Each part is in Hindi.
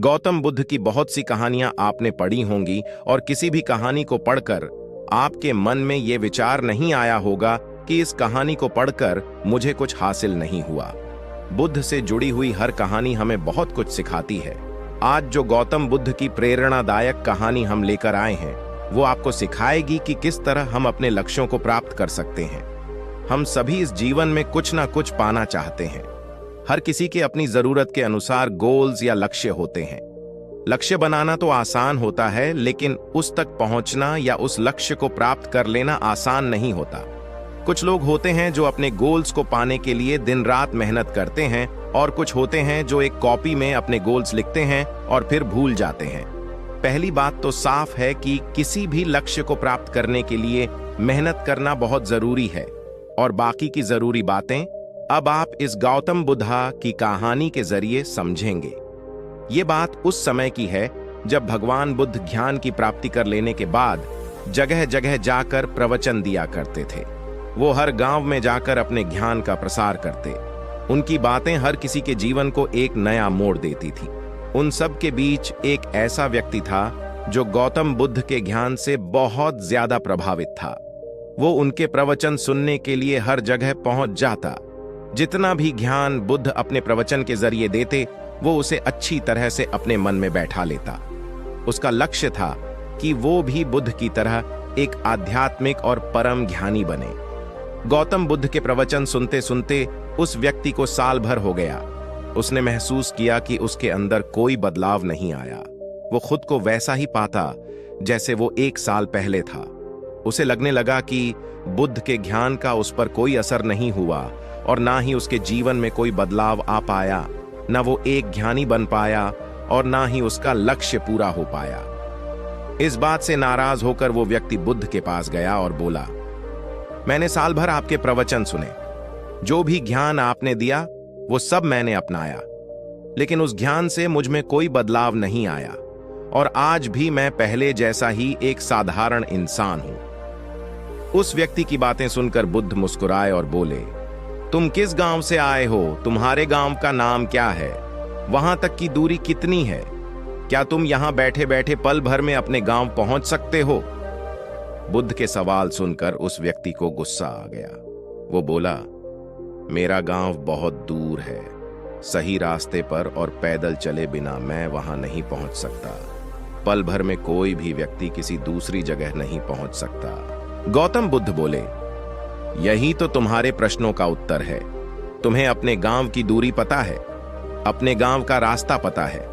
गौतम बुद्ध की बहुत सी कहानियां आपने पढ़ी होंगी और किसी भी कहानी को पढ़कर आपके मन में ये विचार नहीं आया होगा कि इस कहानी को पढ़कर मुझे कुछ हासिल नहीं हुआ। बुद्ध से जुड़ी हुई हर कहानी हमें बहुत कुछ सिखाती है। आज जो गौतम बुद्ध की प्रेरणादायक कहानी हम लेकर आए हैं वो आपको सिखाएगी कि किस तरह हम अपने लक्ष्यों को प्राप्त कर सकते हैं। हम सभी इस जीवन में कुछ ना कुछ पाना चाहते हैं। हर किसी के अपनी जरूरत के अनुसार गोल्स या लक्ष्य होते हैं। लक्ष्य बनाना तो आसान होता है, लेकिन उस तक पहुंचना या उस लक्ष्य को प्राप्त कर लेना आसान नहीं होता। कुछ लोग होते हैं जो अपने गोल्स को पाने के लिए दिन रात मेहनत करते हैं और कुछ होते हैं जो एक कॉपी में अपने गोल्स लिखते हैं और फिर भूल जाते हैं। पहली बात तो साफ है कि किसी भी लक्ष्य को प्राप्त करने के लिए मेहनत करना बहुत जरूरी है, और बाकी की जरूरी बातें अब आप इस गौतम बुद्धा की कहानी के जरिए समझेंगे। ये बात उस समय की है जब भगवान बुद्ध ज्ञान की प्राप्ति कर लेने के बाद जगह जगह जाकर प्रवचन दिया करते थे। वो हर गांव में जाकर अपने ज्ञान का प्रसार करते। उनकी बातें हर किसी के जीवन को एक नया मोड़ देती थी। उन सब के बीच एक ऐसा व्यक्ति था जो गौतम बुद्ध के ज्ञान से बहुत ज्यादा प्रभावित था। वो उनके प्रवचन सुनने के लिए हर जगह पहुंच जाता। जितना भी ज्ञान बुद्ध अपने प्रवचन के जरिए देते वो उसे अच्छी तरह से अपने मन में बैठा लेता। उसका लक्ष्य था कि वो भी बुद्ध की तरह एक आध्यात्मिक और परम ज्ञानी बने। गौतम बुद्ध के प्रवचन सुनते सुनते उस व्यक्ति को साल भर हो गया। उसने महसूस किया कि उसके अंदर कोई बदलाव नहीं आया। वो खुद को वैसा ही पाता जैसे वो 1 साल पहले था। उसे लगने लगा कि बुद्ध के ज्ञान का उस पर कोई असर नहीं हुआ और ना ही उसके जीवन में कोई बदलाव आ पाया। ना वो एक ज्ञानी बन पाया और ना ही उसका लक्ष्य पूरा हो पाया। इस बात से नाराज होकर वो व्यक्ति बुद्ध के पास गया और बोला, मैंने साल भर आपके प्रवचन सुने। जो भी ज्ञान आपने दिया वो सब मैंने अपनाया, लेकिन उस ज्ञान से मुझ में कोई बदलाव नहीं आया और आज भी मैं पहले जैसा ही एक साधारण इंसान हूं। उस व्यक्ति की बातें सुनकर बुद्ध मुस्कुराए और बोले, तुम किस गांव से आए हो? तुम्हारे गांव का नाम क्या है? वहां तक की दूरी कितनी है? क्या तुम यहां बैठे बैठे पल भर में अपने गांव पहुंच सकते हो? बुद्ध के सवाल सुनकर उस व्यक्ति को गुस्सा आ गया। वो बोला, मेरा गांव बहुत दूर है। सही रास्ते पर और पैदल चले बिना मैं वहां नहीं पहुंच सकता। पल भर में कोई भी व्यक्ति किसी दूसरी जगह नहीं पहुंच सकता। गौतम बुद्ध बोले, यही तो तुम्हारे प्रश्नों का उत्तर है। तुम्हें अपने गांव की दूरी पता है, अपने गांव का रास्ता पता है,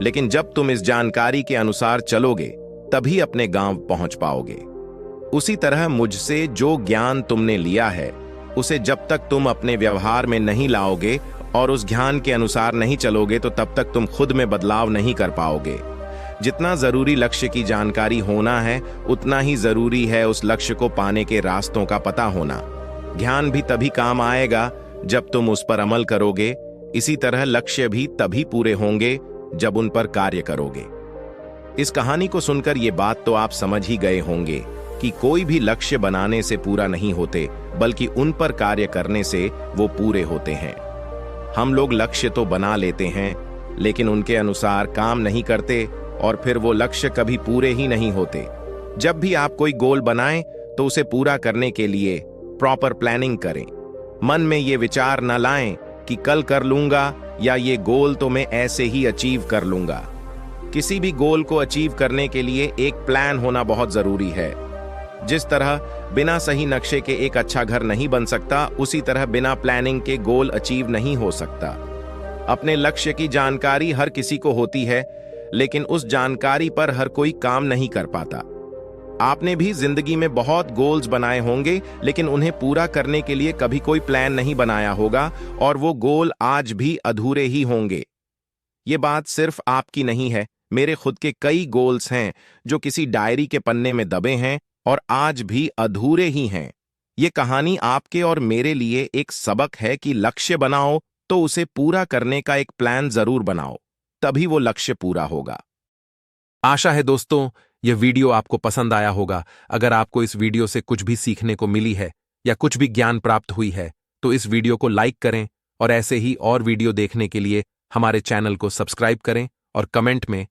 लेकिन जब तुम इस जानकारी के अनुसार चलोगे तभी अपने गांव पहुंच पाओगे। उसी तरह मुझसे जो ज्ञान तुमने लिया है उसे जब तक तुम अपने व्यवहार में नहीं लाओगे और उस ज्ञान के अनुसार नहीं चलोगे तो तब तक तुम खुद में बदलाव नहीं कर पाओगे। जितना जरूरी लक्ष्य की जानकारी होना है उतना ही जरूरी है उस लक्ष्य को पाने के रास्तों का पता होना। ज्ञान भी तभी काम आएगा जब तुम उस पर अमल करोगे। इसी तरह लक्ष्य भी तभी पूरे होंगे जब उन पर कार्य करोगे। इस कहानी को सुनकर ये बात तो आप समझ ही गए होंगे कि कोई भी लक्ष्य बनाने से पूरा नहीं होते, बल्कि उन पर कार्य करने से वो पूरे होते हैं। हम लोग लक्ष्य तो बना लेते हैं, लेकिन उनके अनुसार काम नहीं करते और फिर वो लक्ष्य कभी पूरे ही नहीं होते। जब भी आप कोई गोल बनाएं तो उसे पूरा करने के लिए प्रॉपर प्लानिंग करें। मन में ये विचार न लाएं कि कल कर लूंगा या ये गोल तो मैं ऐसे ही अचीव कर लूंगा। किसी भी गोल को अचीव करने के लिए एक प्लान होना बहुत जरूरी है। जिस तरह बिना सही नक्शे के एक अच्छा घर नहीं बन सकता, उसी तरह बिना प्लानिंग के गोल अचीव नहीं हो सकता। अपने लक्ष्य की जानकारी हर किसी को होती है, लेकिन उस जानकारी पर हर कोई काम नहीं कर पाता। आपने भी जिंदगी में बहुत गोल्स बनाए होंगे, लेकिन उन्हें पूरा करने के लिए कभी कोई प्लान नहीं बनाया होगा और वो गोल आज भी अधूरे ही होंगे। ये बात सिर्फ आपकी नहीं है, मेरे खुद के कई गोल्स हैं जो किसी डायरी के पन्ने में दबे हैं और आज भी अधूरे ही हैं। ये कहानी आपके और मेरे लिए एक सबक है कि लक्ष्य बनाओ तो उसे पूरा करने का एक प्लान जरूर बनाओ, तभी वो लक्ष्य पूरा होगा। आशा है दोस्तों यह वीडियो आपको पसंद आया होगा। अगर आपको इस वीडियो से कुछ भी सीखने को मिली है या कुछ भी ज्ञान प्राप्त हुई है तो इस वीडियो को लाइक करें और ऐसे ही और वीडियो देखने के लिए हमारे चैनल को सब्सक्राइब करें और कमेंट में